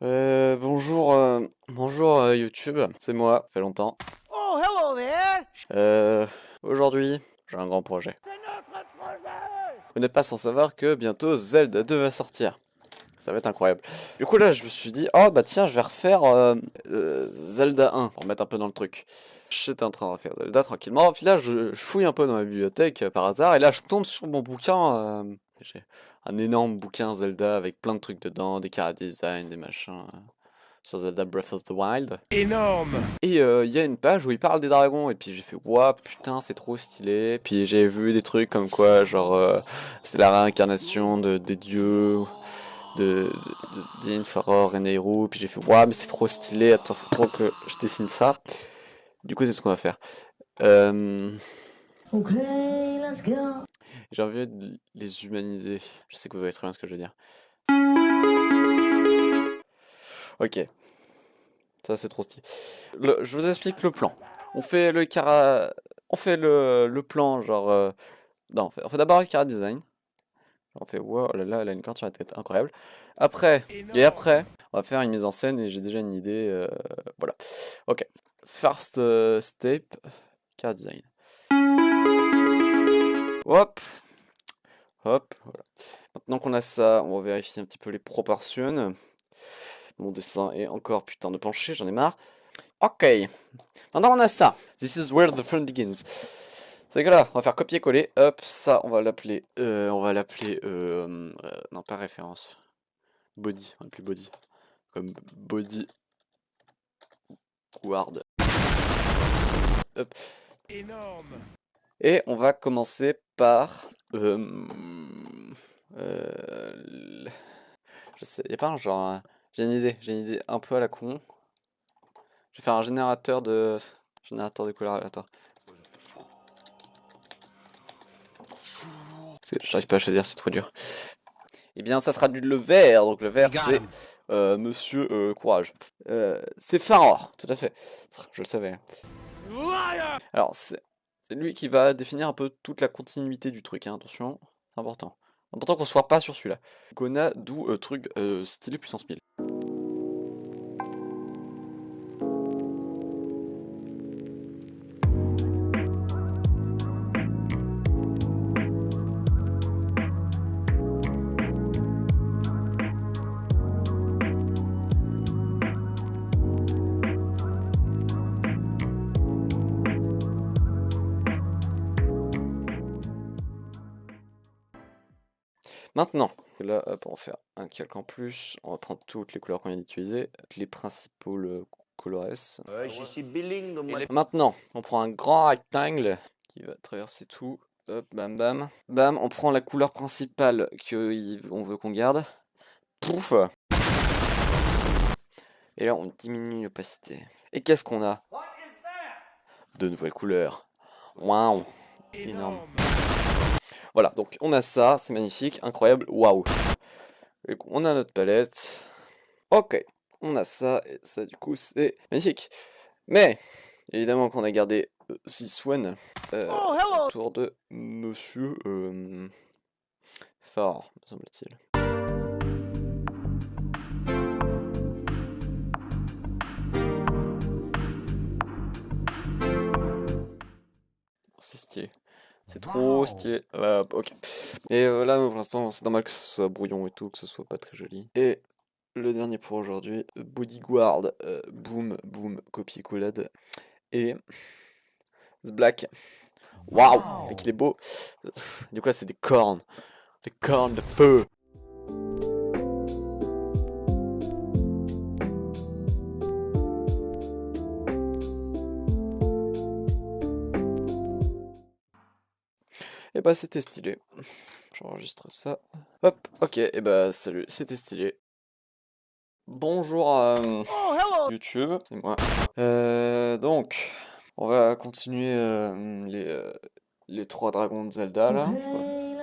Bonjour YouTube, c'est moi, ça fait longtemps. Oh, hello there! Aujourd'hui, j'ai un grand projet. C'est notre projet! Vous n'êtes pas sans savoir que bientôt Zelda 2 va sortir. Ça va être incroyable. Du coup là, je me suis dit, oh bah tiens, je vais refaire Zelda 1, pour mettre un peu dans le truc. J'étais en train de refaire Zelda tranquillement, puis là, je fouille un peu dans ma bibliothèque par hasard, et là, je tombe sur mon bouquin. J'ai un énorme bouquin Zelda avec plein de trucs dedans, des chara design, des machins. Sur Zelda Breath of the Wild. Énorme! Et il y a une page où il parle des dragons, et puis j'ai fait waouh, putain, c'est trop stylé. Puis j'ai vu des trucs comme quoi, genre, c'est la réincarnation des dieux, d'Infaror et Nehru. Puis j'ai fait waouh, mais c'est trop stylé, attends, faut trop que je dessine ça. Du coup, c'est ce qu'on va faire. Ok, let's go. J'ai envie de les humaniser. Je sais que vous voyez très bien ce que je veux dire. Ok. Ça c'est trop stylé. Je vous explique le plan. On fait le plan genre non, on fait d'abord le chara design. On fait wow, oh là là, elle a une carte sur la tête, incroyable. Après on va faire une mise en scène et j'ai déjà une idée voilà. OK. First step chara design. Hop. Hop, voilà. Maintenant qu'on a ça, on va vérifier un petit peu les proportions. Mon dessin est encore putain de penché, j'en ai marre. Ok, maintenant on a ça. This is where the fun begins. C'est que là, on va faire copier-coller. Hop, ça, on va l'appeler. Non, pas référence. Body, on va l'appeler body. Comme body. Guard. Hop. Énorme! Et on va commencer par. Je sais, y a pas un genre. J'ai une idée un peu à la con. Je vais faire un générateur de couleurs. Attends. J'arrive pas à choisir, c'est trop dur. Eh bien, ça sera le vert. Donc le vert, c'est Monsieur Courage. C'est Faror, tout à fait. Je le savais. Alors, c'est lui qui va définir un peu toute la continuité du truc. Hein. Attention, c'est important. Important qu'on se foire pas sur celui-là. Gona, d'où truc stylé puissance 1000. Maintenant, là, hop, on va faire un calque en plus. On va prendre toutes les couleurs qu'on vient d'utiliser, les principaux colores. Ouais, je suis bilingue, moi. Maintenant, on prend un grand rectangle qui va traverser tout. Hop, bam, bam. Bam, on prend la couleur principale qu'on veut qu'on garde. Pouf! Et là, on diminue l'opacité. Et qu'est-ce qu'on a? De nouvelles couleurs. Waouh! Énorme. Voilà, donc on a ça, c'est magnifique, incroyable, waouh. On a notre palette. Ok, on a ça, et ça du coup c'est magnifique. Mais, évidemment qu'on a gardé this one autour de Monsieur Faror, me semble-t-il. C'est stylé. C'est trop stylé. Ok. Et là, pour l'instant, c'est normal que ce soit brouillon et tout, que ce soit pas très joli. Et le dernier pour aujourd'hui, Bodyguard, boom, boom, copier-collade. Et The Black. Waouh! Et qu'il est beau. Du coup, là, c'est des cornes. Des cornes de feu. Et bah c'était stylé. J'enregistre ça. Hop, ok, et bah salut, c'était stylé. Bonjour à YouTube, c'est moi. Donc, on va continuer les 3 dragons de Zelda là.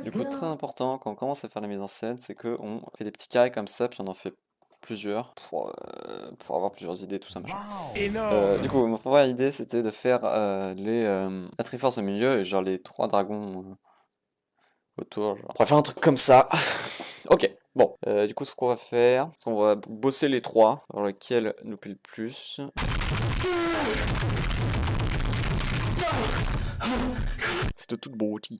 Du coup, très important quand on commence à faire la mise en scène, c'est qu'on fait des petits carrés comme ça, puis on en fait plusieurs pour avoir plusieurs idées, tout ça machin. Énorme! Du coup, ma première idée c'était de faire la Triforce au milieu et genre les 3 dragons autour. Genre. On va faire un truc comme ça. Ok. Bon, du coup, ce qu'on va faire, c'est qu'on va bosser les trois, dans lesquels nous plaît le plus. C'est de toute beauté.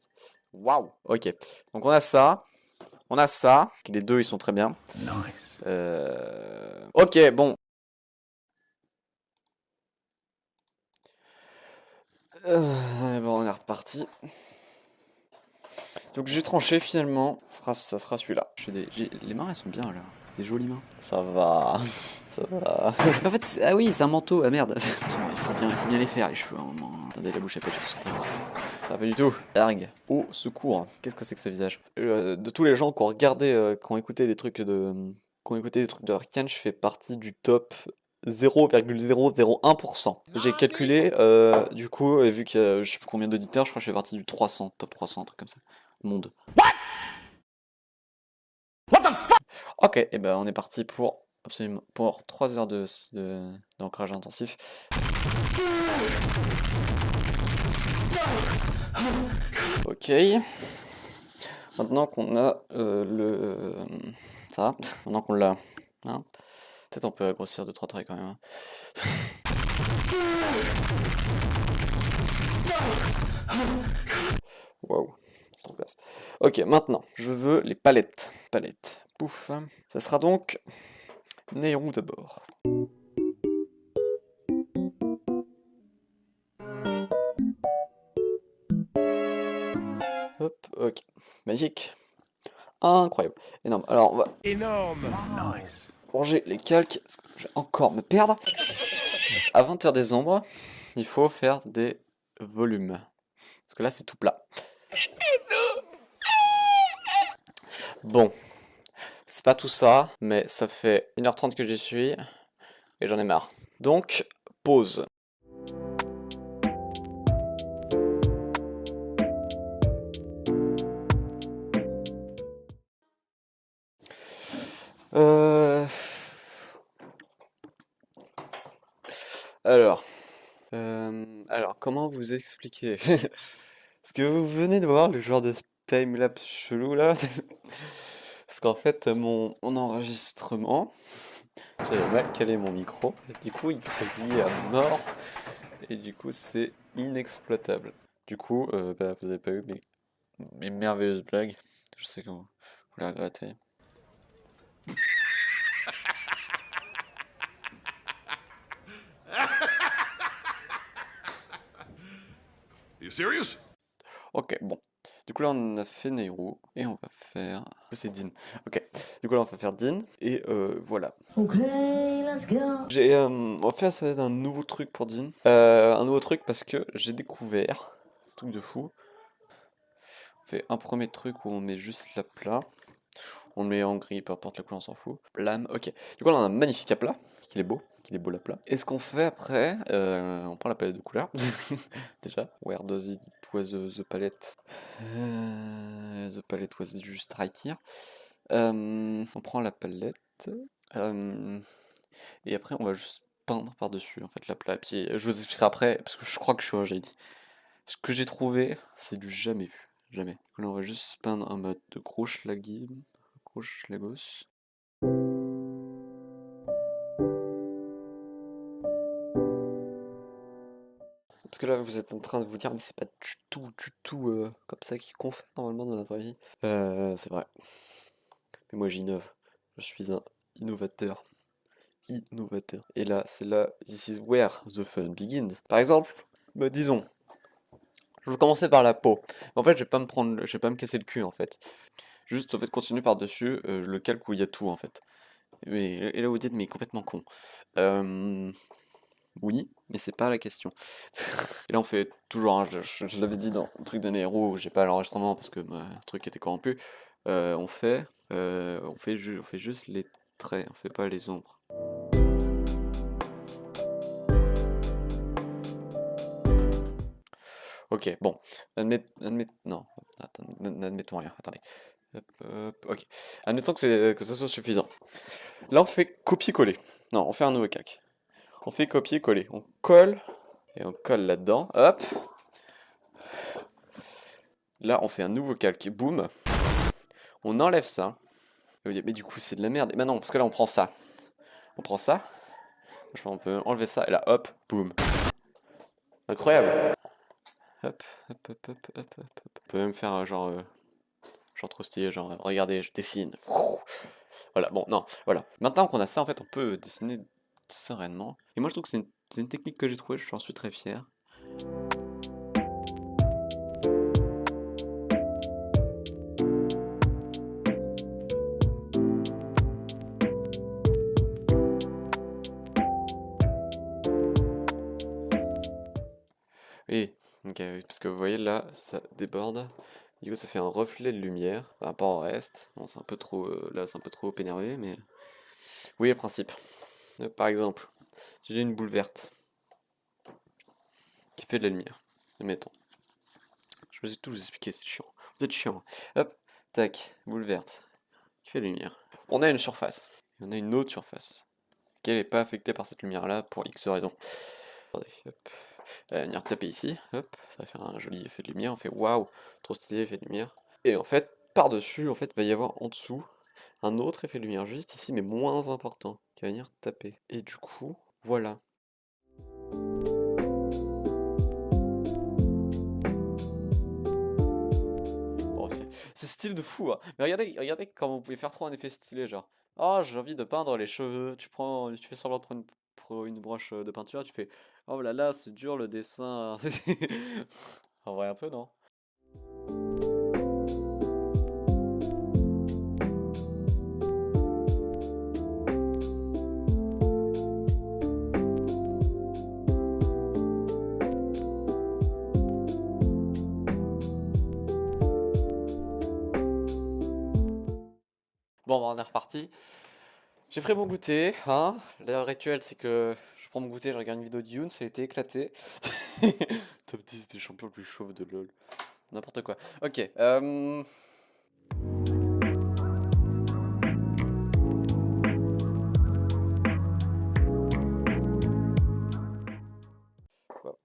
Waouh. Ok, donc on a ça. On a ça. Les deux, ils sont très bien. Ok, bon. Bon, on est reparti. Donc j'ai tranché finalement, ça sera celui-là. Les mains elles sont bien là, c'est des jolies mains. Ça va, ça va. En fait, ah oui, c'est un manteau, ah merde. il faut bien les faire les cheveux à un moment. Attendez, la bouche elle pète, tout ça va pas du tout. Dargue. Au secours, qu'est-ce que c'est que ce visage? De tous les gens qui ont regardé, qui ont écouté des trucs de Arkane, je fais partie du top 0,001%. J'ai calculé, du coup, et vu qu'il y a je sais plus combien d'auditeurs, je crois que je fais partie du 300, top 300, un truc comme ça. Monde. What the fuck? Ok, et ben on est parti pour absolument pour 3 heures d'ancrage intensif. Ok. Maintenant qu'on a ça, maintenant qu'on l'a, hein, peut-être on peut grossir 2-3 traits quand même. Hein. Waouh, c'est trop classe. Ok, maintenant, je veux les palettes. Palettes. Pouf. Ça sera donc Nehru d'abord. Hop, ok. Magique. Incroyable. Énorme. Alors, on va Énorme. ranger les calques, parce que je vais encore me perdre. Avant de faire des ombres, il faut faire des volumes. Parce que là, c'est tout plat. Bon. C'est pas tout ça, mais ça fait 1h30 que j'y suis, et j'en ai marre. Donc, pause. Alors, comment vous expliquer? Parce que vous venez de voir le genre de timelapse chelou là. Parce qu'en fait, mon enregistrement, j'avais mal calé mon micro. Et du coup, il grésille à mort. Et du coup, c'est inexploitable. Du coup, bah, vous avez pas eu mes merveilleuses blagues. Je sais que vous les regrettez. You serious? Ok, bon. Du coup là on a fait Nehru et on va faire... C'est Dean. Ok. Du coup là on va faire Dean et voilà. Okay, let's go. On va faire ça d'un nouveau truc pour Dean. Un nouveau truc parce que j'ai découvert, truc de fou. On fait un premier truc où on met juste la plat. On le met en gris, peu importe la couleur, on s'en fout. Lame, ok. Du coup là on a un magnifique aplat, qu'il est beau l'aplat. Et ce qu'on fait après, on prend la palette de couleurs. Déjà, where does it was the palette? The palette was just right here. On prend la palette. Et après on va juste peindre par-dessus en fait l'aplat. Puis je vous expliquerai après, parce que je crois que je suis un génie. Ce que j'ai trouvé, c'est du jamais vu. Jamais. Là on va juste peindre en mode de gros schlaggy. Lagos. Parce que là vous êtes en train de vous dire mais c'est pas du tout comme ça qu'on fait normalement dans la vraie vie. C'est vrai. Mais moi j'innove. Je suis un innovateur. Et là c'est là, this is where the fun begins. Par exemple, disons, je vais commencer par la peau. En fait je vais pas me casser le cul en fait. Juste en fait continuer par dessus le calque où il y a tout en fait. Et là vous dites mais complètement con. Oui, mais c'est pas la question. Et là on fait toujours, hein, je l'avais dit dans le truc de Nehru où j'ai pas l'enregistrement parce que le truc était corrompu. On fait juste les traits, on fait pas les ombres. Ok, bon, non, n'admettons rien, attendez. Ok, admettons que ça soit suffisant. Là on fait copier-coller. Non, on fait un nouveau calque. On fait copier-coller. On colle, et on colle là-dedans, hop. Là on fait un nouveau calque, boum. On enlève ça. Et vous dites, mais du coup, c'est de la merde. Et maintenant, parce que là, on prend ça. On prend ça. Je pense qu'on peut enlever ça. Et là, hop, boum. Incroyable. Hop, hop, hop, hop, hop, hop. On peut même faire genre trop stylé, genre, regardez, je dessine. Voilà, bon, non, voilà. Maintenant qu'on a ça, en fait, on peut dessiner sereinement. Et moi, je trouve que c'est une technique que j'ai trouvée, j'en suis très fier. Oui, ok, oui, parce que vous voyez là, ça déborde. Du coup, ça fait un reflet de lumière par rapport au reste. Bon, c'est un peu trop, là, c'est un peu trop énervé, mais oui, le principe. Par exemple, si j'ai une boule verte qui fait de la lumière, admettons. Je vais tout vous expliquer, c'est chiant. Vous êtes chiant. Hop, tac, boule verte qui fait de la lumière. On a une surface. Et on a une autre surface qui n'est pas affectée par cette lumière-là pour X raisons. Attendez, hop. Venir taper ici, hop, ça va faire un joli effet de lumière. On fait waouh, trop stylé, effet de lumière. Et en fait, par-dessus, en fait, il va y avoir en dessous un autre effet de lumière juste ici, mais moins important, qui va venir taper. Et du coup, voilà. Bon, c'est style de fou, hein. Mais regardez comment vous pouvez faire trop un effet stylé, genre. Oh, j'ai envie de peindre les cheveux. Tu fais semblant de prendre une broche de peinture, tu fais. Oh là là, c'est dur le dessin. En vrai, un peu, non? Bon, bah, on est reparti. J'ai pris mon goûter, hein. Le rituel, c'est que je prends mon goûter, je regarde une vidéo de Youn, ça a été éclaté. Top 10 des champions le plus chauves de LoL. N'importe quoi. Ok, ouais,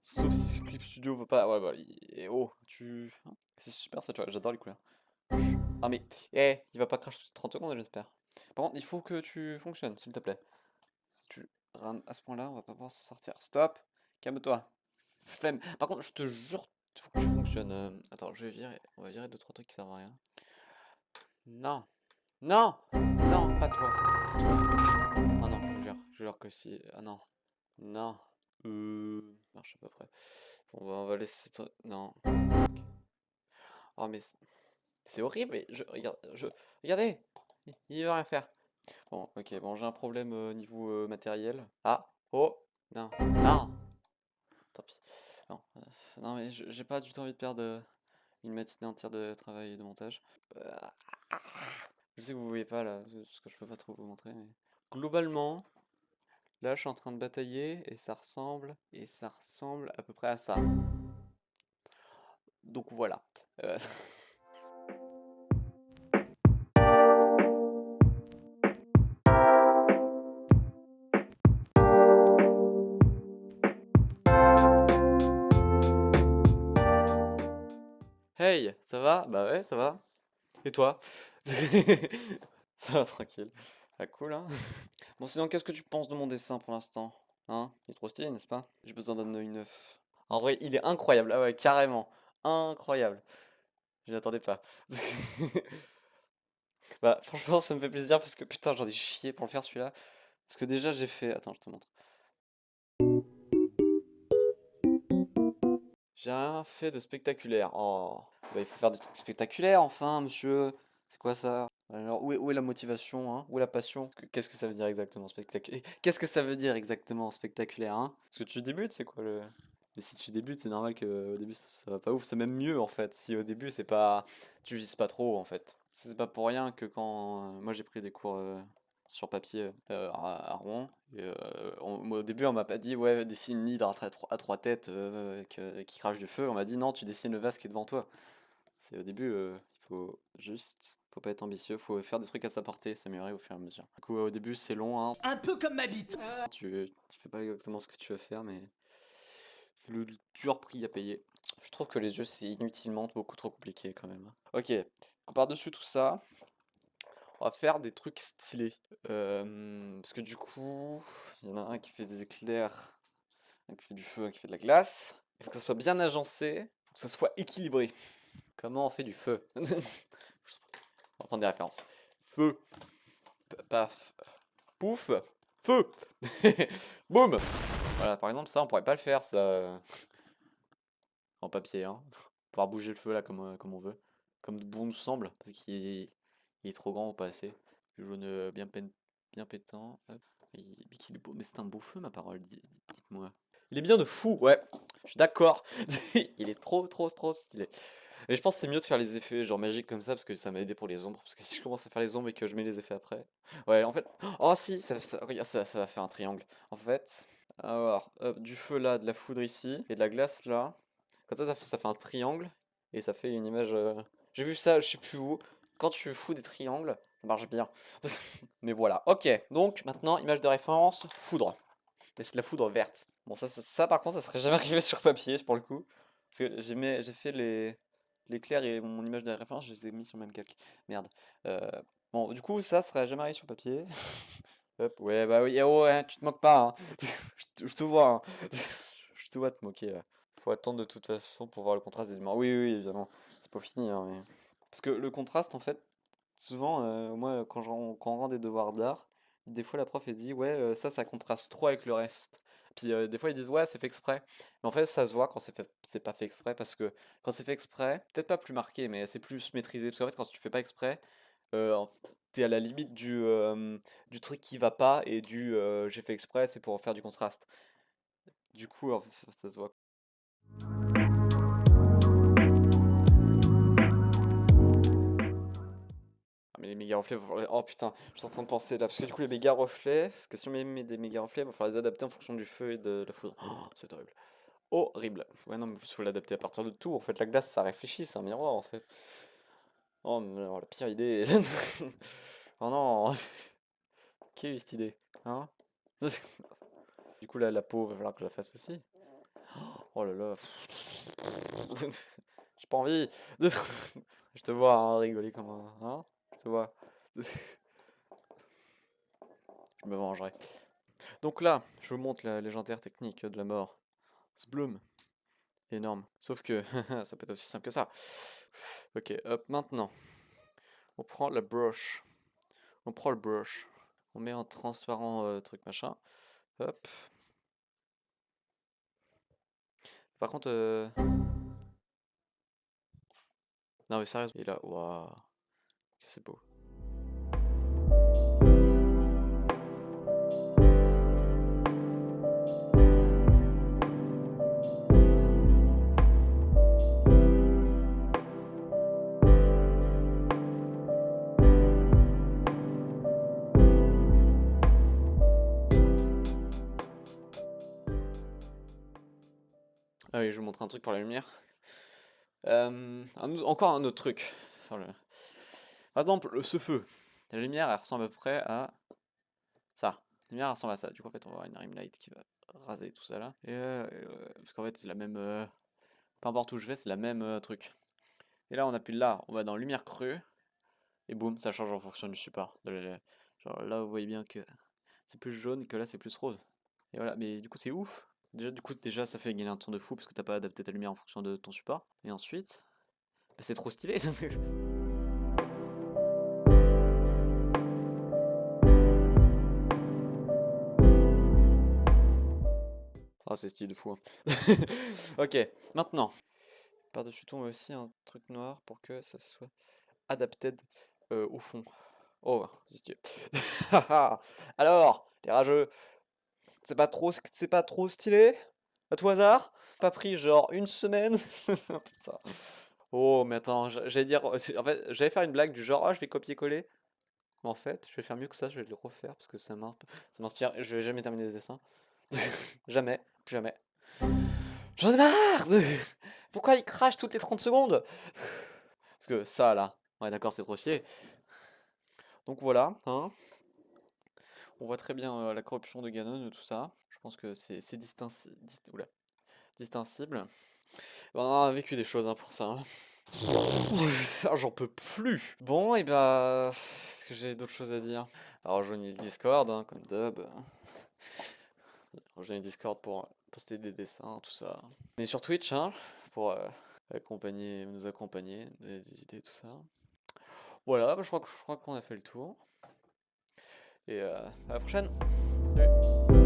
sauf si Clip Studio veut pas. Ouais, bah, oh, hein, c'est super ça, tu vois, j'adore les couleurs. Ah, mais, il va pas crash toutes 30 secondes, j'espère. Par contre, il faut que tu fonctionnes, s'il te plaît. Si tu rames à ce point-là, on va pas pouvoir s'en sortir. Stop, calme-toi. Flemme. Par contre, je te jure, il faut que tu fonctionnes. Attends, on va virer 2-3 trucs qui servent à rien. Non, non, non, pas toi. Pas toi. Ah non, je jure que si. Ah non, non. Marche à peu près. On va laisser. Non. Ok. Oh, mais c'est horrible. Mais regardez, il veut rien faire. Bon, ok, bon, j'ai un problème niveau matériel. Ah, oh, non, non. Tant pis. Non, non mais j'ai pas du tout envie de perdre une matinée entière de travail et de montage. Euh, je sais que vous voyez pas là, parce que je peux pas trop vous montrer, mais globalement, là je suis en train de batailler et ça ressemble à peu près à ça. Donc voilà. Euh, Hey, ça va? Bah ouais, ça va. Et toi? Ça va tranquille. Ah cool, hein? Bon, sinon, qu'est-ce que tu penses de mon dessin pour l'instant? Hein? Il est trop stylé, n'est-ce pas? J'ai besoin d'un œil neuf. En vrai, il est incroyable. Ah ouais, carrément. Incroyable. Je l'attendais pas. Bah, franchement, ça me fait plaisir parce que putain, j'en ai chié pour le faire celui-là. Parce que déjà, j'ai fait. Attends, je te montre. J'ai rien fait de spectaculaire. Oh. Bah, il faut faire des trucs spectaculaires, enfin, monsieur. C'est quoi ça? Alors, où est la motivation, hein? Où est la passion? Qu'est-ce que ça veut dire exactement spectaculaire? Qu'est-ce que ça veut dire exactement spectaculaire, hein? Parce que tu débutes, c'est quoi le. Mais si tu débutes, c'est normal que au début ça va pas ouf. C'est même mieux en fait. Si au début c'est pas. Tu vises pas trop en fait. C'est pas pour rien que quand. Moi j'ai pris des cours sur papier à Rouen. Et, moi, au début on m'a pas dit ouais, dessine une hydre à trois têtes qui crache du feu. On m'a dit non, tu dessines le vase qui est devant toi. C'est au début, il faut juste, faut pas être ambitieux, faut faire des trucs à sa portée, s'améliorer au fur et à mesure. Du coup, au début, c'est long, hein. Un peu comme ma bite. Tu fais pas exactement ce que tu veux faire, mais c'est le dur prix à payer. Je trouve que les yeux, c'est inutilement beaucoup trop compliqué quand même. Ok, par-dessus tout ça, On va faire des trucs stylés. Parce que du coup, il y en a un qui fait des éclairs, un qui fait du feu, un qui fait de la glace. Il faut que ça soit bien agencé, faut que ça soit équilibré. Comment on fait du feu? On va prendre des références. Feu, paf, pouf, feu, boum. Voilà, par exemple, ça, on pourrait pas le faire, ça, en papier, hein. Pouvoir bouger le feu là comme on veut, comme bon nous semble, parce qu'il est trop grand ou pas assez. Du jaune bien pétant. Hop. Mais qu'il est beau, mais c'est un beau feu, ma parole, dites-moi. Il est bien de fou, ouais, je suis d'accord. Il est trop stylé. Et je pense que c'est mieux de faire les effets genre magiques comme ça parce que ça m'a aidé pour les ombres. Parce que si je commence à faire les ombres et que je mets les effets après. Ouais, en fait. Oh si, regarde, ça va faire un triangle. En fait, alors, hop, du feu là, de la foudre ici et de la glace là. Comme ça fait un triangle et ça fait une image. J'ai vu ça, je sais plus où. Quand tu fous des triangles, ça marche bien. Mais voilà, ok. Donc maintenant, image de référence, foudre. Et c'est de la foudre verte. Bon, ça par contre, ça serait jamais arrivé sur papier pour le coup. Parce que j'ai fait l'éclair et mon image de référence, je les ai mis sur le même calque. Merde. Euh, bon, du coup, ça serait jamais arrivé sur papier. Hop, ouais, bah oui, oh, ouais, tu te moques pas, hein. Je te vois, hein. Je te vois te moquer là. Faut attendre de toute façon pour voir le contraste des éléments. Oui, oui, évidemment. C'est pas fini, hein, mais... Parce que le contraste, en fait, souvent, moi, quand on rend des devoirs d'art, des fois la prof elle dit, ouais, ça contraste trop avec le reste. Puis des fois ils disent, ouais, c'est fait exprès. Mais en fait, ça se voit quand c'est pas fait exprès, parce que quand c'est fait exprès, peut-être pas plus marqué, mais c'est plus maîtrisé. Parce qu'en fait, quand tu fais pas exprès, t'es à la limite du truc qui va pas et j'ai fait exprès, c'est pour faire du contraste. Du coup, en fait, ça se voit. Ah, mais les méga reflets, oh putain, je suis en train de penser là, parce que du coup les méga reflets, parce que si on met des méga reflets, il va falloir les adapter en fonction du feu et de la foudre. Oh, c'est horrible. Horrible. Ouais, non, mais il faut l'adapter à partir de tout. En fait, la glace, ça réfléchit, c'est un miroir en fait. Oh, mais alors, la pire idée. Oh non, qui a eu cette idée? Hein? Du coup, là, la peau, va falloir que je la fasse aussi. Oh là là. J'ai pas envie. Je te vois hein, rigoler comme un. Hein? Je te vois. Je me vengerai. Donc là, je vous montre la légendaire technique de la mort. Sbloom. Énorme. Sauf que ça peut être aussi simple que ça. Ok, hop, maintenant. On prend la brush. On prend le brush. On met en transparent truc machin. Hop. Par contre... Non mais sérieusement, il est là. Waouh. C'est beau. Ah oui, je vais vous montrer un truc pour la lumière. Encore un autre truc. Par exemple, ce feu. La lumière, elle ressemble à peu près à ça. La lumière elle ressemble à ça. Du coup, en fait, on va avoir une rim light qui va raser tout ça là. Parce qu'en fait, c'est la même. Peu importe où je vais, c'est la même truc. Et là, on appuie là, on va dans lumière crue. Et boum, ça change en fonction du support. Genre là, vous voyez bien que c'est plus jaune que là, c'est plus rose. Et voilà, mais du coup, c'est ouf. Déjà, ça fait gagner un temps de fou parce que t'as pas adapté ta lumière en fonction de ton support. Et ensuite, bah, c'est trop stylé. Ah, c'est stylé de fou. Hein. Ok, maintenant. Par-dessus tout, on met aussi un truc noir pour que ça soit adapted au fond. Oh, c'est stylé. Alors, t'es rageux. C'est pas trop stylé? À tout hasard? Pas pris genre une semaine? Putain. Oh, mais attends, j'allais dire. En fait, j'allais faire une blague du genre, ah, je vais copier-coller. Mais en fait, je vais faire mieux que ça, je vais le refaire parce que ça m'inspire. Je vais jamais terminer les dessins. Jamais, plus jamais. J'en ai marre! Pourquoi il crache toutes les 30 secondes? Parce que ça, là, ouais, d'accord, c'est trop stylé. Donc voilà, hein. On voit très bien la corruption de Ganon, tout ça. Je pense que c'est distinctible. On a vécu des choses hein, pour ça. Hein. Ah, j'en peux plus. Bon, et bah... Est-ce que j'ai d'autres choses à dire? Alors, rejoignez le Discord, hein, comme d'hab. Rejoignez le Discord pour poster des dessins, tout ça. On est sur Twitch, hein, pour nous accompagner, des idées, tout ça. Voilà, bah, je crois qu'on a fait le tour. Et à la prochaine. Salut.